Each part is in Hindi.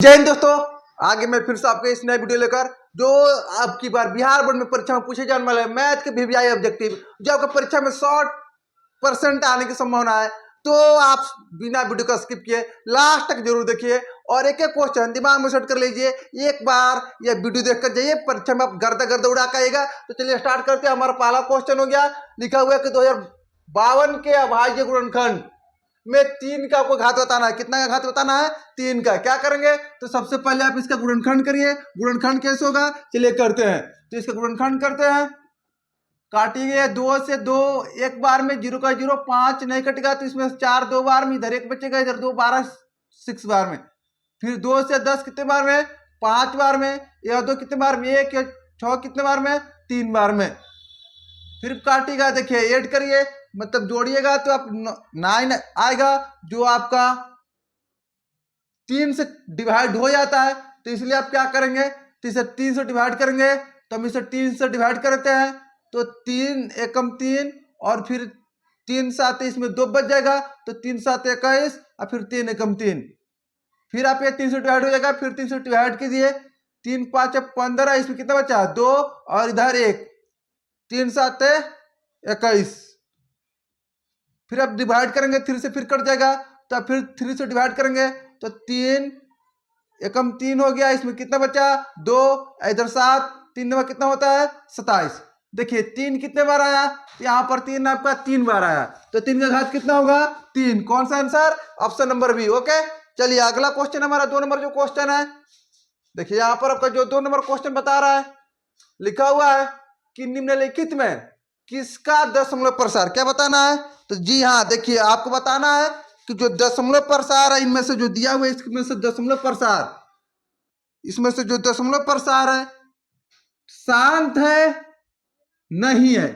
जय हिंद दोस्तों, आगे मैं फिर से आपके इस नए वीडियो लेकर जो आपकी बार बिहार बोर्ड में परीक्षा में पूछे जाने वाले मैथ के वीवीआई ऑब्जेक्टिव जो आपका परीक्षा में 100% आने की संभावना है। तो आप बिना वीडियो का स्किप किए लास्ट तक जरूर देखिए और एक एक क्वेश्चन दिमाग में सेट कर लीजिए। एक बार ये वीडियो देखकर जाइए, परीक्षा में आप गर्दा गर्दा उड़ा के आएगा। तो चलिए स्टार्ट करते हैं। हमारा पहला क्वेश्चन हो गया, लिखा हुआ है कि 2052 के अभाज्य गुणनखंड में 3 का आपको घात बताना है। कितना का घात बताना है? 3 का। क्या करेंगे? तो सबसे पहले आप इसका गुणनखंड करिए। गुणनखंड कैसे होगा? चलिए करते हैं। तो इसका गुणनखंड करते हैं। काटिए 2 से 2 एक बार में, 0 का 0, 5 नहीं कटेगा तो इसमें 4 2 बार में, इधर 1 बचेगा, इधर 2, 12 6 बार में। फिर 2 से 10 कितने बार में? 5 बार में। यह 2 कितने बार में? 1 या 6 कितने बार में? 3 बार में। फिर काटिएगा, देखिए ऐड करिए, मतलब जोड़िएगा तो आप 9 आएगा जो आपका 3 से डिवाइड हो जाता है। तो इसलिए आप क्या करेंगे? तो इसे 3 से डिवाइड करेंगे। तो हम इसे 3 से डिवाइड करते हैं तो 3 एकम 3 और फिर 3 7 इसमें 2 बच जाएगा तो 3 7 21 और फिर 3 एकम 3। फिर आप ये 3 से डिवाइड हो जाएगा, फिर 3 से डिवाइड कीजिए, 3 5 15, इसमें कितना बचा? 2 और इधर 1, 3 7 21। फिर आप डिवाइड करेंगे, 3 से फिर कट जाएगा तो आप फिर 3 से डिवाइड करेंगे तो 3 एकम 3 हो गया, इसमें कितना बचा? 2, इधर 7, 3 नंबर कितना होता है? 27। देखिए 3 कितने बार आया? यहाँ पर 3 आपका 3 बार आया, तो 3 का घात कितना होगा? 3। कौन सा answer? Option number B. Okay, चलिए अगला क्वेश्चन हमारा 2 नंबर जो क्वेश्चन है, देखिए यहाँ पर आपका जो 2 नंबर क्वेश्चन बता रहा है, लिखा हुआ है कि निम्नलिखित में किसका दशमलव प्रसार, क्या बताना है? तो जी हाँ, देखिए आपको बताना है कि जो दशमलव प्रसार है इनमें से जो दिया हुआ है इसमें से दशमलव प्रसार, इसमें से जो दशमलव प्रसार है शांत है नहीं है।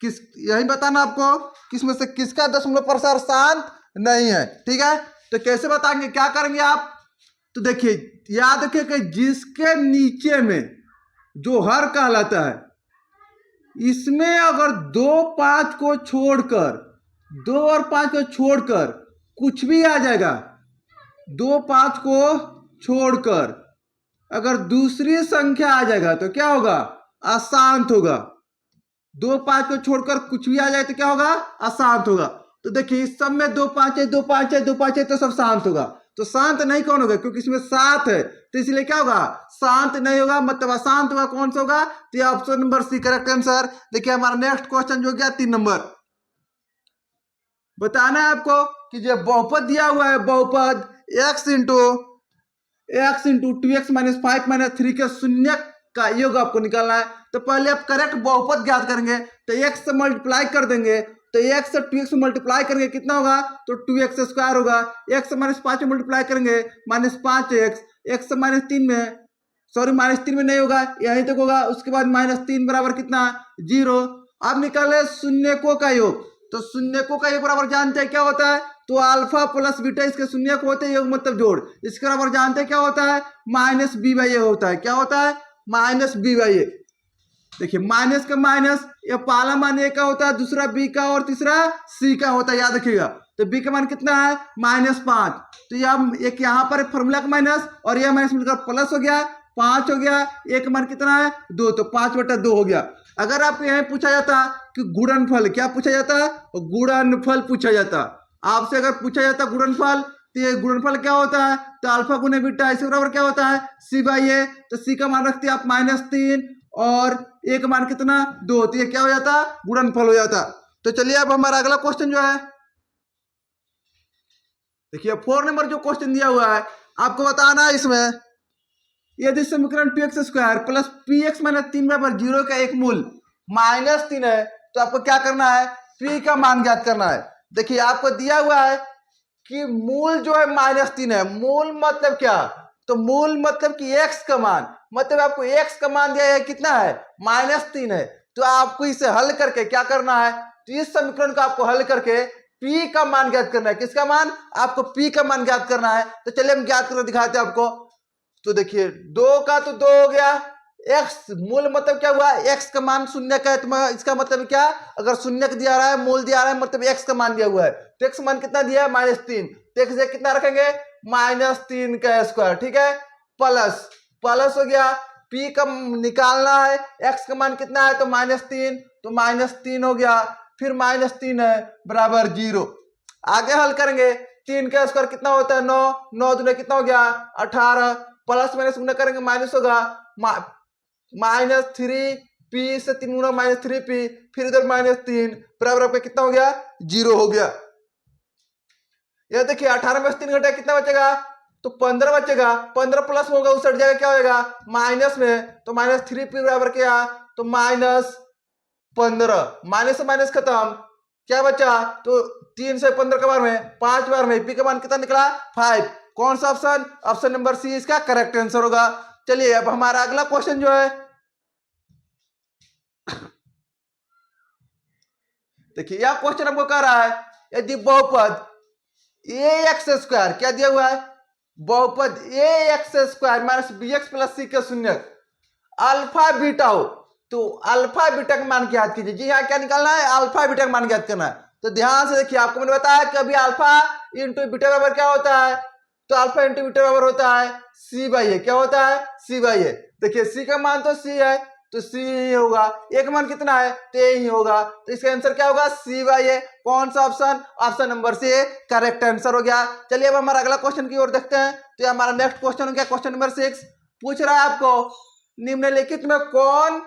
किस, यही बताना आपको किसमें से किसका दशमलव प्रसार शांत नहीं है। ठीक है, तो कैसे बताएंगे, क्या करेंगे आप? तो देखिए याद रखिए कि जिसके नीचे में जो हर कहलाता है, इसमें अगर 2 5 को छोड़कर, 2 और 5 को छोड़कर कुछ भी आ जाएगा, 2 5 को छोड़कर अगर दूसरी संख्या आ जाएगा तो क्या होगा? अशांत होगा। 2 5 को छोड़कर कुछ भी आ जाए तो क्या होगा? अशांत होगा। तो देखिए इस सब में 2 5 है, 2 5 है, 2 5 है, तो सब शांत होगा। तो शांत नहीं कौन होगा? क्योंकि इसमें 7 है तो इसलिए क्या होगा? शांत नहीं होगा, मतलब अशांत होगा। कौन सा होगा? तो option number C correct answer. देखिए हमारा नेक्स्ट क्वेश्चन जो गया 3 नंबर, बताना है आपको कि जो बहुपद दिया हुआ है, बहुपद x into 2x minus 5 minus 3 के शून्य का योग आपको निकालना है। तो पहले आप करेक्ट बहुपद ज्ञात करेंगे, तो x से मल्टीप्लाई कर देंगे, तो x से 2x मल्टीप्लाई करेंगे कितना होगा? तो 2x स्क्वायर होगा। x से माइनस 5 में मल्टीप्लाई करेंगे माइनस 5x, x से माइनस 3 में, सॉरी माइनस 3 में नहीं होगा, यहीं तक होगा। उसके बाद माइनस 3 बराबर कितना? 0। अब निकाले शून्यकों का योग, तो शून्यकों का योग बराबर जानते हैं क्या होता है? तो अल्फा प्लस बीटा, इसके शून्य को होते हैं योग मतलब जोड़, इसके बराबर जानते हैं क्या होता है? माइनस बी बाई ए होता है। क्या होता है? माइनस बी बाई ए। देखिए माइनस का माइनस, ये पहला मान ए का होता है, दूसरा बी का और तीसरा सी का होता है, याद रखिएगा। तो बी का मान कितना है? माइनस 5। तो यह एक यहाँ पर फॉर्मूला का माइनस और यह माइनस मिलकर प्लस हो गया, 5 हो गया। एक मान कितना है? 2, तो 5/2 हो गया। अगर आपको यह पूछा जाता कि गुणनफल, क्या पूछा जाता? गुणनफल पूछा जाता। आपसे अगर पूछा जाता गुणनफल, तो ये गुणनफल क्या होता है? तो अल्फा गुने बीटा, इसके बराबर क्या होता है? सी बाई ए। तो सी का मान रखते हैं आप -3 और ए का मान कितना? 2, तो ये क्या हो जाता? गुणनफल हो जाता। तो चलिए अब हमारा अगला क्वेश्चन जो है, देखिए 4 नंबर जो क्वेश्चन दिया हुआ है, आपको बताना है इसमें यदि समीकरण 2x square plus px minus 3 बराबर 0 का एक मूल -3 है तो आपको क्या करना है? p का मान ज्ञात करना है। देखिए आपको दिया हुआ है कि मूल जो है -3 है। मूल मतलब क्या? तो मूल मतलब कि x का मान, मतलब आपको x का मान दिया है कितना है? -3 है। तो आपको इसे हल करके क्या करना है? तो इस समीकरण को आपको हल करके p का मान ज्ञात करना है। किसका मान? आपको p का मान ज्ञात करना है। तो चलिए हम ज्ञात करके दिखाते हैं आपको। तो देखिए 2 का तो 2 हो गया, x मूल मतलब क्या हुआ? x का मान शून्य का है, तो इसका मतलब क्या? अगर शून्य दिया रहा है, मूल दिया रहा है, मतलब x का मान दिया हुआ है, तो x मान कितना दिया है? -3। तो x कितना रखेंगे? -3 का स्क्वायर, ठीक है, प्लस प्लस हो गया, p का निकालना है, x का मान कितना है तो -3, तो -3 हो गया, फिर -3 है बराबर 0। आगे हल करेंगे, 3 का स्क्वायर कितना होता है 9, 9 दूने कितना हो गया 18, प्लस माइनस गुना करेंगे माइनस होगा, -3p से 3 गुना -3p, फिर इधर -3 बराबर आपका कितना हो गया 0 हो गया। यह देखिए 18 में से 3 घटा कितना बचेगा तो 15 बचेगा, 15 प्लस होगा उस हट जाएगा, क्या होगा माइनस में, तो -3p बराबर क्या तो -15, माइनस से माइनस खत्म, क्या बचा तो 3 से 15 के बार में 5 बार में p का मान कितना निकला 5। कौन सा ऑप्शन, ऑप्शन नंबर सी इसका करेक्ट आंसर होगा। चलिए अब हमारा अगला क्वेश्चन जो है, देखिए यह क्वेश्चन हमको कह रहा है यदि बहुपद ax स्क्वायर, क्या दिया हुआ है बहुपद ax square minus bx plus c के शून्य अल्फा बीटा हो, तो अल्फा बीटा का मान ज्ञात कीजिए। जी हाँ, क्या निकालना है अल्फा बीटा का मान ज्ञात करना है। तो ध्यान से देखिए, आपको मैंने बताया कि अभी अल्फा इंटू बीटा बराबर क्या होता है, तो अल्फा इंटू बीटा बराबर होता है c बाई ए, क्या होता है c बाई ए। देखिए c का मान तो c है तो c ही होगा, a का मान कितना है तो a ही होगा, तो इसका आंसर क्या होगा c बाई ए। कौन सा option, option number C correct answer हो गया। चलिए अब हमारा अगला क्वेश्चन की ओर देखते हैं। तो ये हमारा नेक्स्ट क्वेश्चन हो गया, क्वेश्चन नंबर 6 पूछ रहा है आपको निम्नलिखित में कौन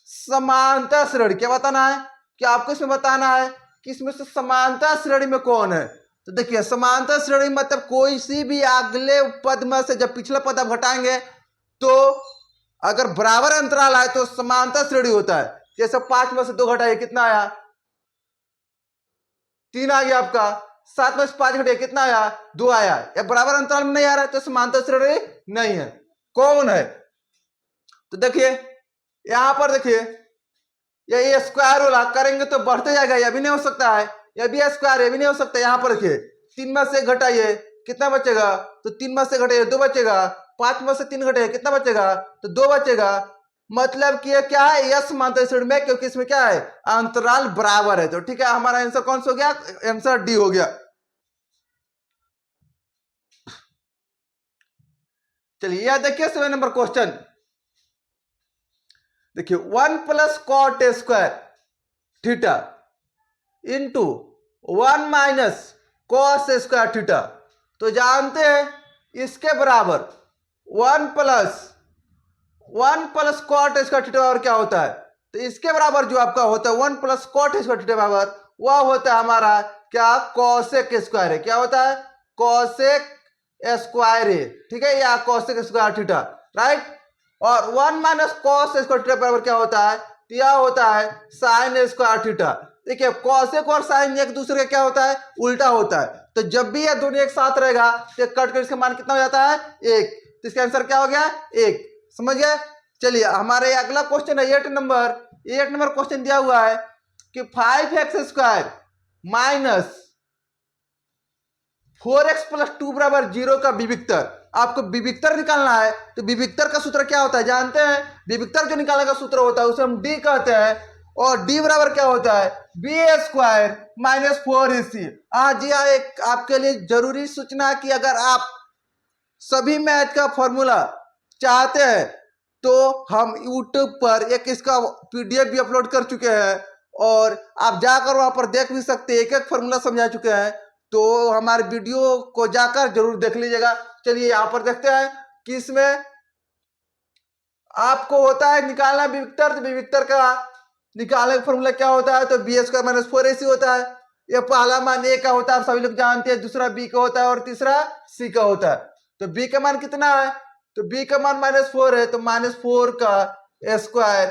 समांतर श्रेणी, क्या बताना है कि आपको इसमें बताना है कि इसमें से समांतर श्रेणी में कौन है। तो देखिए समांतर श्रेणी मतलब कोई सी भी अगले पद में से जब पिछला पद आप घटाएंगे तो अगर बराबर अंतराल आए तो समांतर श्रेणी होता है। जैसे 5 में से 2 घटाइए कितना आया 3 आ गया आपका, 7 में से 5 घटाइए कितना आया 2 आया, या बराबर अंतराल में नहीं आ रहा है तो समांतर श्रेणी नहीं है। कौन है तो देखिए यहां पर देखिए ये स्क्वायर वाला करेंगे तो बढ़ते जाएगा, यह भी नहीं हो सकता है, यह भी स्क्वायर, यह भी नहीं हो सकता। यहां पर देखिए 3 में से 1 घटाइए कितना बचेगा तो 3 में से घटाइए 2 बचेगा, 5 में से 3 घटाइए कितना बचेगा तो 2 बचेगा। मतलब कि क्या है यह समांतर श्रेणी में, क्योंकि इसमें क्या है अंतराल बराबर है। तो ठीक है, हमारा आंसर कौन सा हो गया, आंसर डी हो गया। चलिए यह देखिए 7 नंबर क्वेश्चन, देखिए 1 plus cot square theta into 1 minus cos square theta, तो जानते हैं इसके बराबर 1 प्लस कॉट स्क्वायर थीटा बराबर क्या होता है, तो इसके बराबर जो आपका होता है 1 प्लस कॉट स्क्वायर थीटा बराबर वह होता है हमारा क्या कॉसेक स्क्वायर है, क्या होता है कॉसेक स्क्वायर है, ठीक है, या कॉसेक स्क्वायर थीटा, राइट। और 1 माइनस कॉस स्क्वायर थीटा बराबर क्या होता है, यह होता है साइन स्क्वायर थीटा। देखिए कॉसेक और साइन एक दूसरे का क्या होता है उल्टा होता है, तो जब भी ये दोनों एक साथ रहेगा तो कट कर इसका मान कितना हो जाता है 1, तो इसका आंसर क्या हो गया 1, समझ गए। चलिए हमारे अगला क्वेश्चन है 8 नंबर क्वेश्चन दिया हुआ है कि 5x square minus 4x plus 2 बराबर 0 का विविक्तर, आपको विविक्तर निकालना है। तो विविक्तर का सूत्र क्या होता है जानते हैं, विविक्तर जो निकालने का सूत्र होता है उसे हम डी कहते हैं, और डी बराबर क्या होता है बी स्क्वायर माइनस 4ac। हाँ जी हाँ, एक आपके लिए जरूरी सूचना कि अगर आप सभी मैथ का फॉर्मूला चाहते हैं तो हम यूट्यूब पर एक इसका पीडीएफ भी अपलोड कर चुके हैं, और आप जाकर वहां पर देख भी सकते हैं, एक एक फॉर्मूला समझा चुके हैं, तो हमारे वीडियो को जाकर जरूर देख लीजिएगा। चलिए यहाँ पर देखते हैं कि इसमें आपको होता है निकालना विविक्तर, तो विविक्तर का निकालने का फॉर्मूला क्या होता है तो बी स्क्वायर माइनस 4ac होता है। ये पहला मान ए का होता है, आप सभी लोग जानते हैं, दूसरा बी का होता है और तीसरा सी का होता है। तो बी का मान कितना है तो बी का मान -4 है, तो -4 का स्क्वायर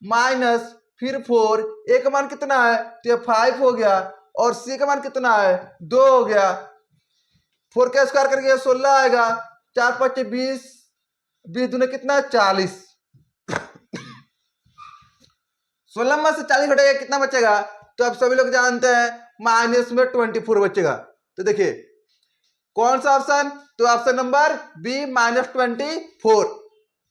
माइनस फिर 4, ए का मान कितना है तो ये 5 हो गया, और सी का मान कितना है 2 हो गया, 4 का स्क्वायर करके 16 आएगा, 4 5 20, 20 दूने कितना 40, 16 में से 40 घटेगा कितना बचेगा तो आप सभी लोग जानते हैं माइनस में 24 बचेगा। तो देखिए कौन सा ऑप्शन तो ऑप्शन नंबर बी -24।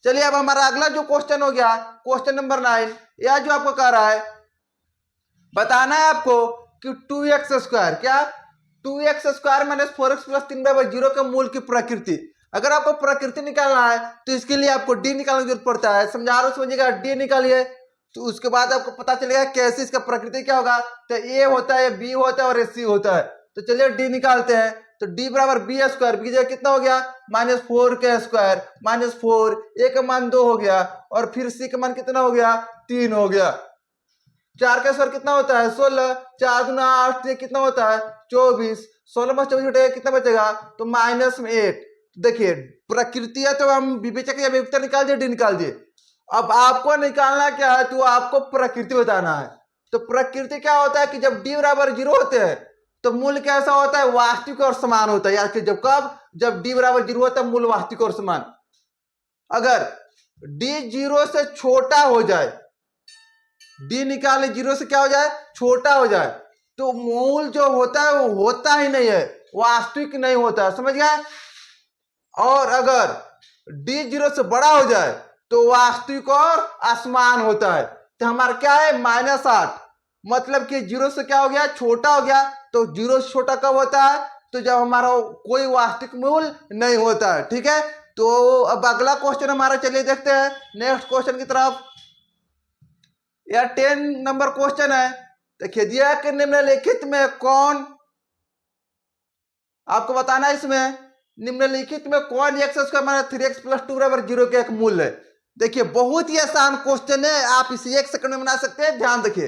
चलिए अब हमारा अगला जो क्वेश्चन हो गया क्वेश्चन नंबर 9, यह जो आपको कह रहा है बताना है आपको कि 2x स्क्वायर क्या 2x² माइनस 4x प्लस 3/0 के मूल की प्रकृति। अगर आपको प्रकृति निकालना है तो इसके लिए आपको डी निकालने की जरूरत पड़ता है। समझा रहा हूं, समझिएगा। डी निकालिए तो उसके बाद आपको पता चलेगा कैसे इसका प्रकृति क्या होगा। तो ए होता है, बी होता है और सी होता है। तो चलिए डी निकालते हैं। तो डी बराबर बी स्क्वायर, बी की जगह कितना हो गया -4 माइनस 4, ए का मान 2 हो गया और फिर सी का मान कितना हो गया 3 हो गया। 4 का स्क्वायर कितना होता है 16, 4 दूना 8, ये कितना होता है 24, 16 में 24 घटेगा कितना बचेगा तो -8। देखिए प्रकृति है तो हम विवेचक या विवेकता निकाल दिए, डी निकाल दिए। अब आपको निकालना क्या है तो आपको प्रकृति बताना है। तो प्रकृति क्या होता है कि जब डी बराबर 0 होते हैं तो मूल कैसा होता है वास्तविक और समान होता है। याद कि जब डी बराबर 0 होता है मूल वास्तविक और समान। अगर डी 0 से छोटा हो जाए, डी निकाले 0 से क्या हो जाए छोटा हो जाए, तो मूल जो होता है वो होता ही नहीं है, वास्तविक नहीं होता है। समझ गए। और अगर डी 0 से बड़ा हो जाए तो वास्तविक और असमान होता है। तो हमारा क्या है -8, मतलब कि 0 से क्या हो गया छोटा हो गया। तो 0 से छोटा कब होता है तो जब हमारा कोई वास्तविक मूल नहीं होता है। ठीक है। तो अब अगला क्वेश्चन हमारा, चलिए देखते हैं नेक्स्ट क्वेश्चन की तरफ। यह 10 नंबर क्वेश्चन है। देखिए दिया कि निम्नलिखित में कौन, आपको बताना है इसमें निम्नलिखित में कौन x² माइनस 3x प्लस 2 बराबर 0 के एक मूल है। देखिए बहुत ही आसान क्वेश्चन है, आप इसे 1 सेकंड में बना सकते हैं। ध्यान देखिए,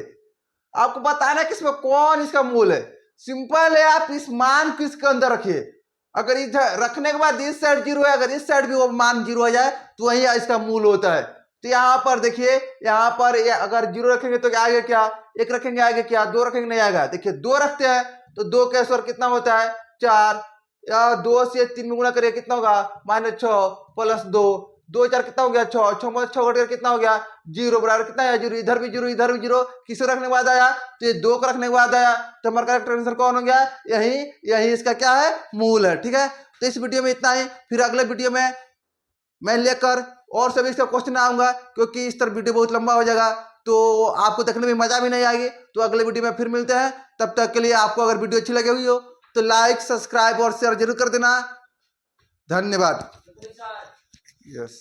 आपको बताना है कि इसमें कौन इसका मूल है। सिंपल है, आप इस मान को इसके अंदर रखिए। अगर इधर रखने के बाद इस साइड 0 है, अगर इस साइड भी वो मान 0 हो जाए तो वही इसका मूल होता है। तो यहाँ पर देखिए, यहाँ पर अगर 0 रखेंगे तो आएगा क्या 1 रखेंगे आएगा क्या 2 रखेंगे नहीं आएगा। देखिए 2 रखते हैं तो 2 का स्क्वायर कितना होता है 4, या 2 से 3 में गुणा करिए कितना होगा -6 प्लस 2, 2 4 कितना हो गया 6, 6 में 6 घटकर कितना हो गया 0 बराबर कितना है 0। इधर भी 0 इधर भी 0, किसे रखने के बाद आया तो ये 2 को रखने के बाद आया। तो हमारा करेक्ट आंसर कौन हो गया यही इसका क्या है मूल है। ठीक है। तो इस वीडियो में इतना ही, फिर अगले वीडियो में मैं लेकर और सभी इसका क्वेश्चन आऊंगा, क्योंकि इस तरह वीडियो बहुत लंबा हो जाएगा तो आपको देखने में मजा भी नहीं आएगी। तो अगले वीडियो में फिर मिलते हैं, तब तक के लिए आपको अगर वीडियो अच्छी लगी हुई हो तो लाइक सब्सक्राइब और शेयर जरूर कर देना। धन्यवाद। यस।